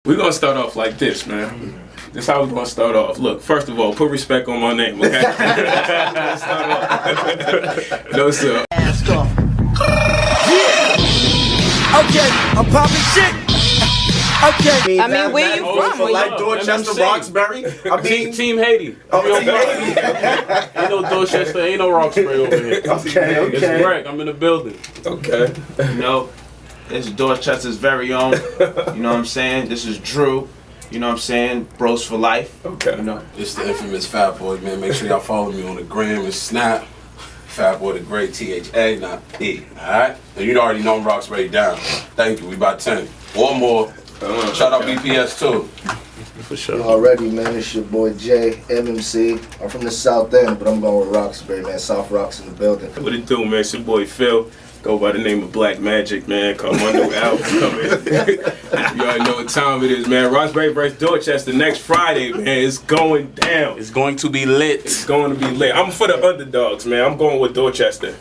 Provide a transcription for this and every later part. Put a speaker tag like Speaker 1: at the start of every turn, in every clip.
Speaker 1: We're going to start off like this, man. This is how we're going to start off. Look, first of all, put respect on my name, okay? Let's start off. No, sir.
Speaker 2: Ask off. Okay, I'm popping shit. Okay.
Speaker 3: I mean, where you from?
Speaker 4: For like Dorchester, Roxbury. I mean,
Speaker 1: Team Haiti.
Speaker 4: oh, Team Haiti.
Speaker 5: Ain't no Dorchester, ain't no Roxbury over here.
Speaker 4: Okay.
Speaker 5: It's Greg, I'm in the building.
Speaker 1: Okay.
Speaker 6: You know, this is Dorchester's very own. You know what I'm saying? This is Drew. You know what I'm saying? BROZ4Lyfe.
Speaker 1: Okay.
Speaker 6: You know.
Speaker 7: It's the infamous Fat Boy, man. Make sure y'all follow me on the gram and Snap. Fat Boy the Great, THA, not P. Alright? And you already know Roxbury down. Thank you. We about 10. One more. Shout out BPS too.
Speaker 5: For sure.
Speaker 8: You already, man. It's your boy Jay, MMC. I'm from the South End, but I'm going with Roxbury, man. South Rocks in the building.
Speaker 1: What it do, man? It's your boy Phil. Go by the name of Black Magic, man. Call my new album coming. You already know what time it is, man. Roxbury versus Dorchester next Friday, man. It's going down.
Speaker 5: It's going to be lit.
Speaker 1: It's going to be lit. I'm for the underdogs, man. I'm going with Dorchester.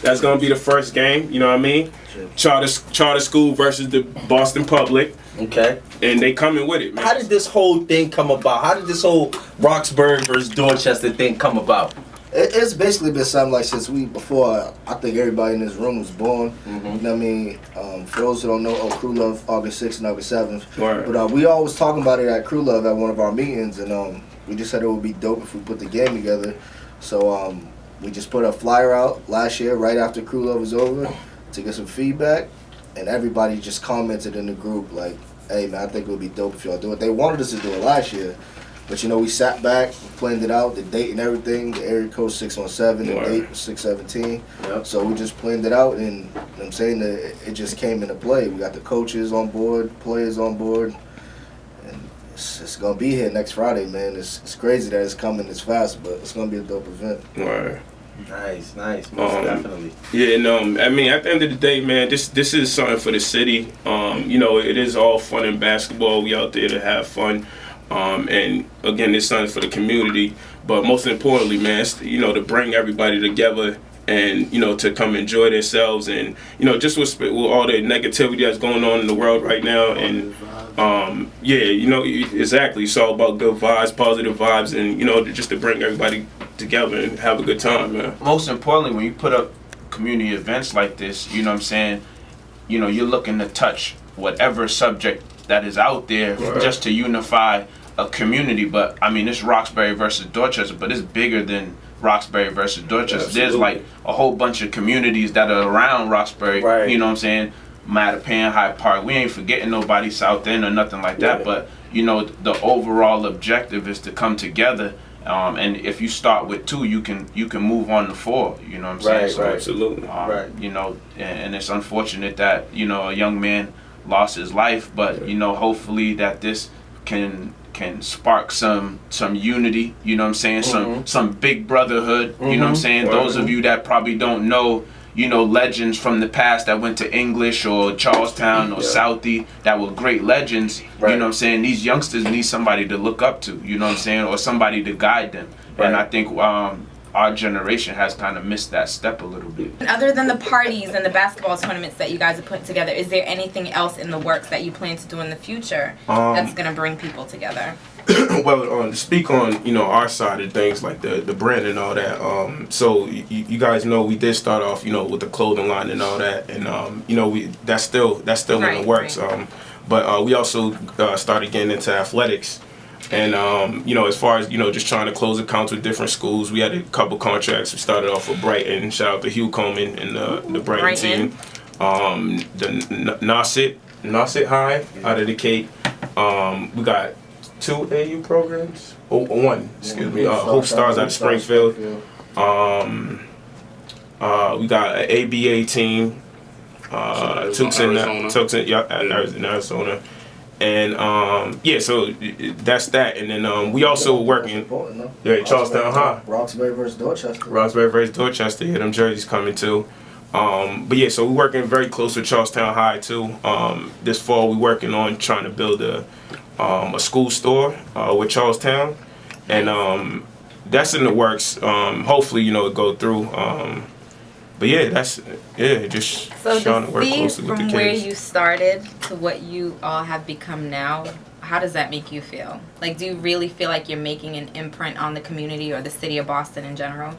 Speaker 1: That's going to be the first game, you know what I mean? Charter school versus the Boston Public.
Speaker 4: Okay.
Speaker 1: And they coming with it, man.
Speaker 4: How did this whole thing come about? How did this whole Roxbury versus Dorchester thing come about?
Speaker 8: It's basically been something like since before I think everybody in this room was born.
Speaker 4: Mm-hmm.
Speaker 8: You know what I mean? For those who don't know, Crew Love, August 6th and August 7th.
Speaker 1: Right.
Speaker 8: But we always talking about it at Crew Love at one of our meetings, and we just said it would be dope if we put the game together. So we just put a flyer out last year right after Crew Love was over to get some feedback, and everybody just commented in the group like, hey man, I think it would be dope if y'all do it. They wanted us to do it last year. But you know, we sat back, planned it out, the date and everything, the area code 617, the date was 617.
Speaker 4: Yep.
Speaker 8: So we just planned it out, and you know what I'm saying that it just came into play. We got the coaches on board, players on board, and it's gonna be here next Friday, man. It's crazy that it's coming this fast, but it's gonna be a dope event.
Speaker 1: Right.
Speaker 4: Nice, most definitely.
Speaker 1: Yeah, and I mean, at the end of the day, man, this is something for the city. You know, it is all fun and basketball. We out there to have fun. And again, it's something for the community, but most importantly, man, it's, you know, to bring everybody together and, you know, to come enjoy themselves, and, you know, just with all the negativity that's going on in the world right now, and yeah, you know, exactly, it's all about good vibes, positive vibes, and, you know, just to bring everybody together and have a good time, man.
Speaker 6: Most importantly, when you put up community events like this, you know what I'm saying, you know, you're looking to touch whatever subject that is out there,
Speaker 1: right,
Speaker 6: just to unify a community. But I mean, it's Roxbury versus Dorchester, but it's bigger than Roxbury versus Dorchester.
Speaker 1: Absolutely.
Speaker 6: There's like a whole bunch of communities that are around Roxbury,
Speaker 4: right,
Speaker 6: you know what I'm saying, Mattapan, Hyde Park. We ain't forgetting nobody South End or nothing like that,
Speaker 1: yeah,
Speaker 6: but you know, the overall objective is to come together. And if you start with 2, you can move on to 4. You know what I'm saying?
Speaker 4: Right,
Speaker 6: So,
Speaker 4: right.
Speaker 1: Absolutely.
Speaker 4: Right.
Speaker 6: You know, and it's unfortunate that, you know, a young man lost his life, but you know, hopefully that this can spark some unity. You know what I'm saying? Some big brotherhood. You know what I'm saying? Those of you that probably don't know, you know, legends from the past that went to English or Charlestown or Southie that were great legends.
Speaker 4: Right.
Speaker 6: You know what I'm saying? These youngsters need somebody to look up to. You know what I'm saying? Or somebody to guide them.
Speaker 4: Right.
Speaker 6: And I think our generation has kind of missed that step a little bit.
Speaker 3: Other than the parties and the basketball tournaments that you guys are putting together, is there anything else in the works that you plan to do in the future that's going to bring people together?
Speaker 1: Well, to speak on, you know, our side of things, like the brand and all that, so you guys know we did start off, you know, with the clothing line and all that, and you know, that's still in the works,
Speaker 3: right.
Speaker 1: But we also started getting into athletics. And, you know, as far as, you know, just trying to close accounts with different schools, we had a couple contracts. We started off with Brighton. Shout out to Hugh Coleman and the Brighton team. The Nauset High out of the Cape. We got 2 AU programs. One, excuse me. Hope Stars out of Springfield. We got an ABA team. Tukes in Arizona. And yeah, so that's that. And then we also working. Yeah, Charlestown High.
Speaker 8: Roxbury versus Dorchester.
Speaker 1: Roxbury versus Dorchester. Yeah, them jerseys coming too. But yeah, so we're working very close with Charlestown High too. This fall we're working on trying to build a school store with Charlestown, and that's in the works. Hopefully, you know, it go through. yeah, just
Speaker 3: So
Speaker 1: trying
Speaker 3: to
Speaker 1: to work
Speaker 3: see
Speaker 1: closely with the
Speaker 3: from where
Speaker 1: kids.
Speaker 3: you started to what you all have become now, how does that make you feel? Like, do you really feel like you're making an imprint on the community or the city of Boston in general?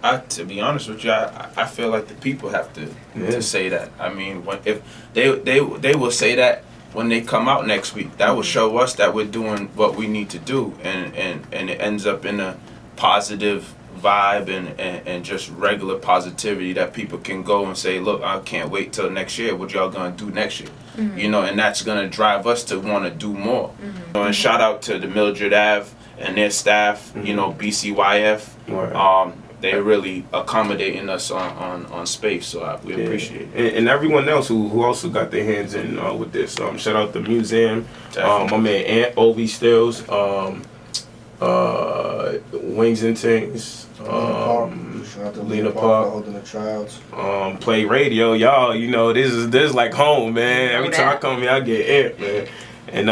Speaker 6: I to be honest with you, I feel like the people have to say that. I mean, if they will say that when they come out next week, that will show us that we're doing what we need to do, and it ends up in a positive vibe and just regular positivity that people can go and say, look, I can't wait till next year. What y'all gonna do next year? You know, and that's gonna drive us to want to do more. You know, and shout out to the Mildred Ave and their staff. You know, BCYF. They're really accommodating us on space, so we appreciate it.
Speaker 1: And everyone else who also got their hands in with this. Shout out the museum, my man Aunt Ovi Stills, Wings and Things, Lena Park,
Speaker 8: holding the tryouts.
Speaker 1: PLAYRadio, y'all. You know this is like home, man. Every time I come here, I get amped, man. And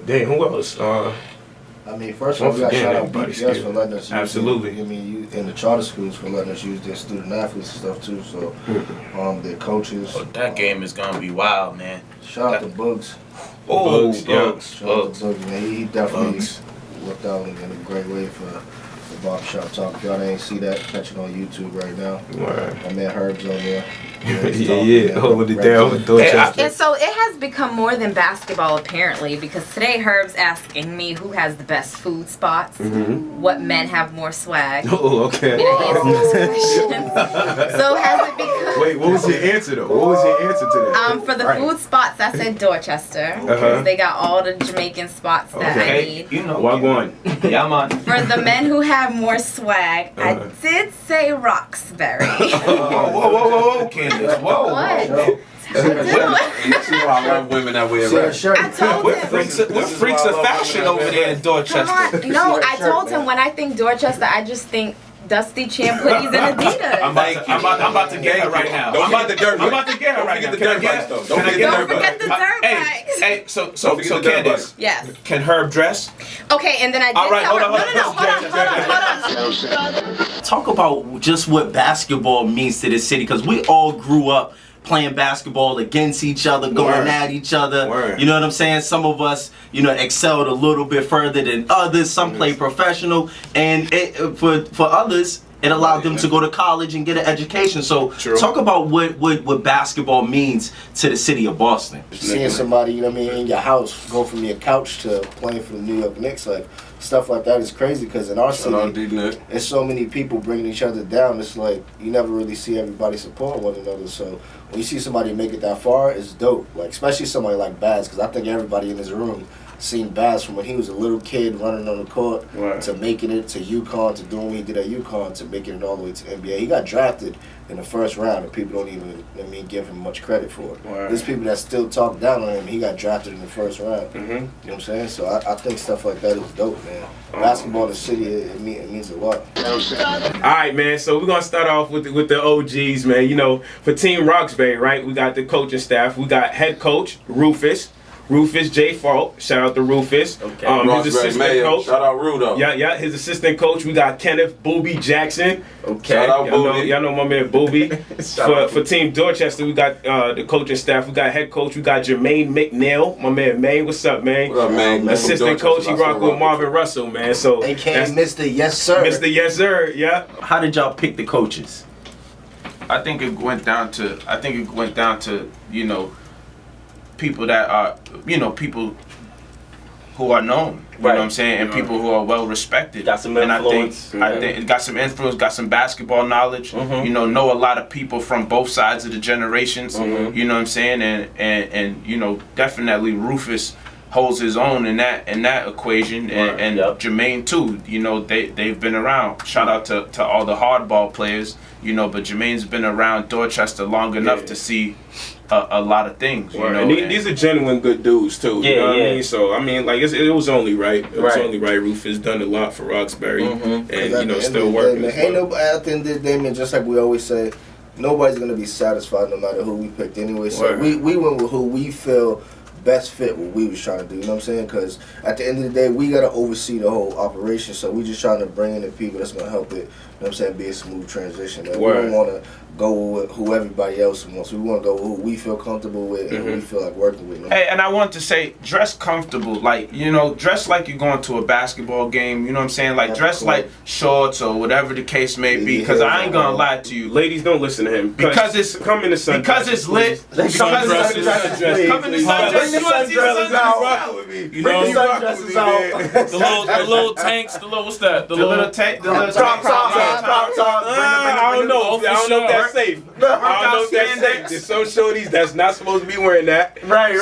Speaker 1: damn, who else?
Speaker 8: I mean, first of all, we got to shout out
Speaker 1: everybody
Speaker 8: BPS
Speaker 1: still.
Speaker 8: for letting us use
Speaker 1: Absolutely.
Speaker 8: I mean, in the charter schools for letting us use their student athletes and stuff too. So, their coaches.
Speaker 6: Oh, that game is gonna be wild, man.
Speaker 8: Shout out to Bugs.
Speaker 6: Oh,
Speaker 1: Bugs, yeah.
Speaker 8: Shout out to Bugs, man. He definitely worked out in a great way for the barbershop talk. If y'all ain't see that, catch it on YouTube right now.
Speaker 1: Right.
Speaker 8: My man Herb's on there.
Speaker 1: Hold it down with Dorchester.
Speaker 3: And so it has become more than basketball, apparently, because today Herb's asking me who has the best food spots, what men have more swag.
Speaker 1: Oh, okay.
Speaker 3: You know, answer those questions. So has it become...
Speaker 1: Wait, what was your answer though? What was your answer to that?
Speaker 3: For the food spots, I said Dorchester, because they got all the Jamaican spots that I need.
Speaker 6: You know,
Speaker 1: Wagwan.
Speaker 6: yeah, man.
Speaker 3: For the men who have more swag, I did say Roxbury.
Speaker 6: Whoa, Candace. Whoa.
Speaker 3: What?
Speaker 7: You see why I love women that wear red.
Speaker 3: I told
Speaker 6: What
Speaker 3: him.
Speaker 6: freaks of fashion over there in Dorchester?
Speaker 3: Come on. No, I told him when I think Dorchester, I just think Dusty Champ hoodies and Adidas.
Speaker 6: I'm about to get her right now.
Speaker 7: Don't forget the dirt
Speaker 6: I'm about to get her right now. Can I get her?
Speaker 7: Don't forget the
Speaker 3: Don't
Speaker 7: dirt
Speaker 3: forget the dirt
Speaker 6: Hey,
Speaker 3: bikes.
Speaker 6: hey, so
Speaker 7: Don't forget the dirt
Speaker 6: Candace,
Speaker 7: bikes.
Speaker 3: Yes.
Speaker 6: can Herb dress?
Speaker 3: Okay, and then I did
Speaker 6: All right,
Speaker 3: tell
Speaker 6: hold
Speaker 3: her.
Speaker 6: on.
Speaker 3: Hold on.
Speaker 4: Talk about just what basketball means to the city, because we all grew up playing basketball against each other, going at each other.
Speaker 1: Word.
Speaker 4: You know what I'm saying? Some of us, excelled a little bit further than others. Some played professional, and for others, it allowed them to go to college and get an education. So talk about what basketball means to the city of Boston.
Speaker 8: Seeing somebody, in your house go from your couch to playing for the New York Knicks, like stuff like that is crazy because in our city, there's so many people bringing each other down. It's like you never really see everybody support one another. So when you see somebody make it that far, it's dope. Like especially somebody like Baz, because I think everybody in this room seen Baz from when he was a little kid running on the court to making it to UConn, to doing what he did at UConn, to making it all the way to the NBA. He got drafted in the first round, and people don't even, give him much credit for it. There's people that still talk down on him. He got drafted in the first round. You know what I'm saying? So I think stuff like that is dope, man. Basketball in the city, it means a lot.
Speaker 1: All right, man. So we're gonna start off with the OGs, man. For Team Roxbury, right? We got the coaching staff. We got head coach Rufus J. Falk. Shout out to Rufus.
Speaker 7: Okay.
Speaker 1: His assistant coach.
Speaker 7: Shout out Rudo.
Speaker 1: Yeah. His assistant coach. We got Kenneth Booby Jackson.
Speaker 4: Okay.
Speaker 7: Shout out Booby.
Speaker 1: Y'all know my man Booby. for Team Dorchester, we got the coaching staff. We got head coach. We got Jermaine McNeil. My man Maine. What's up, man?
Speaker 7: What up, man?
Speaker 1: Assistant coach. He rock with Marvin Russell, man. So
Speaker 8: AKA Mr. Yes Sir.
Speaker 1: Mr. Yes Sir. Yeah.
Speaker 4: How did y'all pick the coaches?
Speaker 6: I think it went down to people that are people who are known. You know what I'm saying, and people who are well respected.
Speaker 4: Got some
Speaker 6: and
Speaker 4: influence.
Speaker 6: I think it got some influence, got some basketball knowledge. Know a lot of people from both sides of the generations. You know what I'm saying, and definitely Rufus holds his own in that equation, and Jermaine too. They've been around. Shout out to all the hardball players. But Jermaine's been around Dorchester long enough to see a lot of things.
Speaker 1: And these are genuine good dudes too. You know what I mean? So it was only right. It was only right. Rufus done a lot for Roxbury, and still working.
Speaker 8: Ain't nobody at the end of the day, man. Just like we always say, nobody's gonna be satisfied no matter who we picked anyway. So we went with who we feel best fit what we was trying to do. You know what I'm saying? Because at the end of the day, we gotta oversee the whole operation. So we just trying to bring in the people that's gonna help it. You know what I'm saying? Be a smooth transition. Man. We don't want to go with who everybody else wants. We want to go with who we feel comfortable with and who we feel like working with. You know?
Speaker 6: Hey, and I want to say, dress comfortable. Like, you know, dress like you're going to a basketball game. You know what I'm saying? Like, dress like shorts or whatever the case may be. Because I ain't gonna lie to you.
Speaker 1: Ladies, don't listen to him.
Speaker 6: Because it's
Speaker 1: come in the sun.
Speaker 6: Because it's lit. Come in the sundress. Come in the sundress.
Speaker 5: You know, the little tanks, the little what's that? The little
Speaker 6: tank. The little
Speaker 8: top.
Speaker 1: I don't know. I don't know if that's safe. I don't know if that's safe. There's some shorties that's not supposed to be wearing that.
Speaker 6: Right.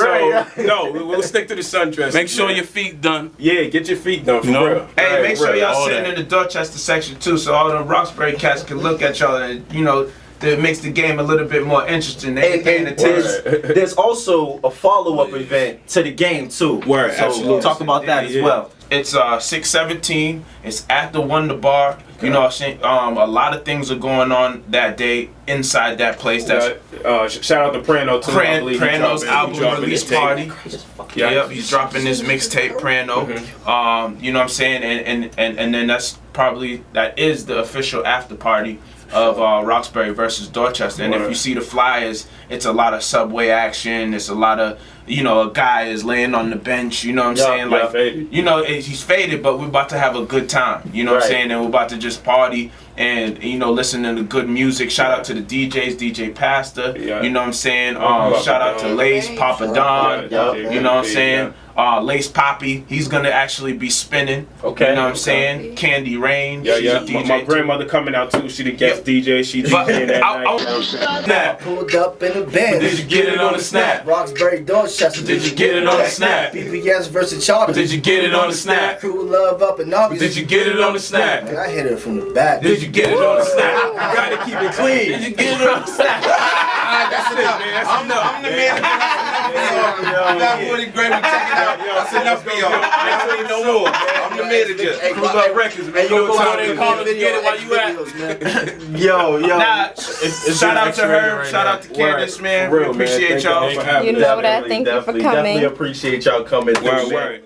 Speaker 1: No, we'll stick to the sundress.
Speaker 5: Make sure your feet done.
Speaker 1: Yeah, get your feet done for real.
Speaker 6: Hey, make sure y'all sitting in the Dorchester section too, so all the Roxbury cats can look at y'all and, you know, that makes the game a little bit more interesting. They ain't paying attention.
Speaker 4: There's also a follow-up event to the game too.
Speaker 1: Word,
Speaker 4: so
Speaker 1: absolutely.
Speaker 4: we'll talk about that as well.
Speaker 6: It's 6/17. It's at the Wonder Bar. You know, a lot of things are going on that day inside that place. That's
Speaker 1: shout out to Prano too.
Speaker 6: Prano's album release party. Yep, he's dropping this mixtape, Prano. You know what I'm saying? And then that is the official after party of Roxbury versus Dorchester. And if you see the flyers, it's a lot of subway action. It's a lot of, you know, a guy is laying on the bench, you know what I'm saying? Like,
Speaker 1: faded.
Speaker 6: you know, he's faded, but we're about to have a good time, you know what I'm saying? And we're about to just party and, you know, listen to the good music. Shout out to the DJs, DJ Pastor, you know what I'm saying? Shout out to Lace, Papa Don, you know what I'm saying? Lace Poppy, he's gonna actually be spinning. Okay. You know what I'm saying? Candy Rain.
Speaker 1: My grandmother coming out too. She the guest DJ. She DJing that night.
Speaker 8: Pulled up in the band.
Speaker 6: Did you get it on the snap?
Speaker 8: Roxbury Dorchester.
Speaker 6: Did you get it on the snap?
Speaker 8: BPS versus Charter.
Speaker 6: Did you get it on the snap?
Speaker 8: Crew love up and August.
Speaker 6: Did you get it on the snap?
Speaker 8: Man, I hit it from the back.
Speaker 6: Did you get it on the snap?
Speaker 1: You gotta keep it clean.
Speaker 6: Did you get it on the snap?
Speaker 1: That's it, man.
Speaker 7: I'm the man. I'm really great with checking out. That's enough for y'all. I ain't no more. I'm the manager.
Speaker 1: Cruise Up Records, man.
Speaker 5: You know time to call us to get it while you at.
Speaker 4: Yo.
Speaker 6: Nah, shout out to her. Shout out to Candace, man. We appreciate y'all.
Speaker 3: You know that. Thank you for coming.
Speaker 4: Definitely appreciate y'all coming.
Speaker 1: Word.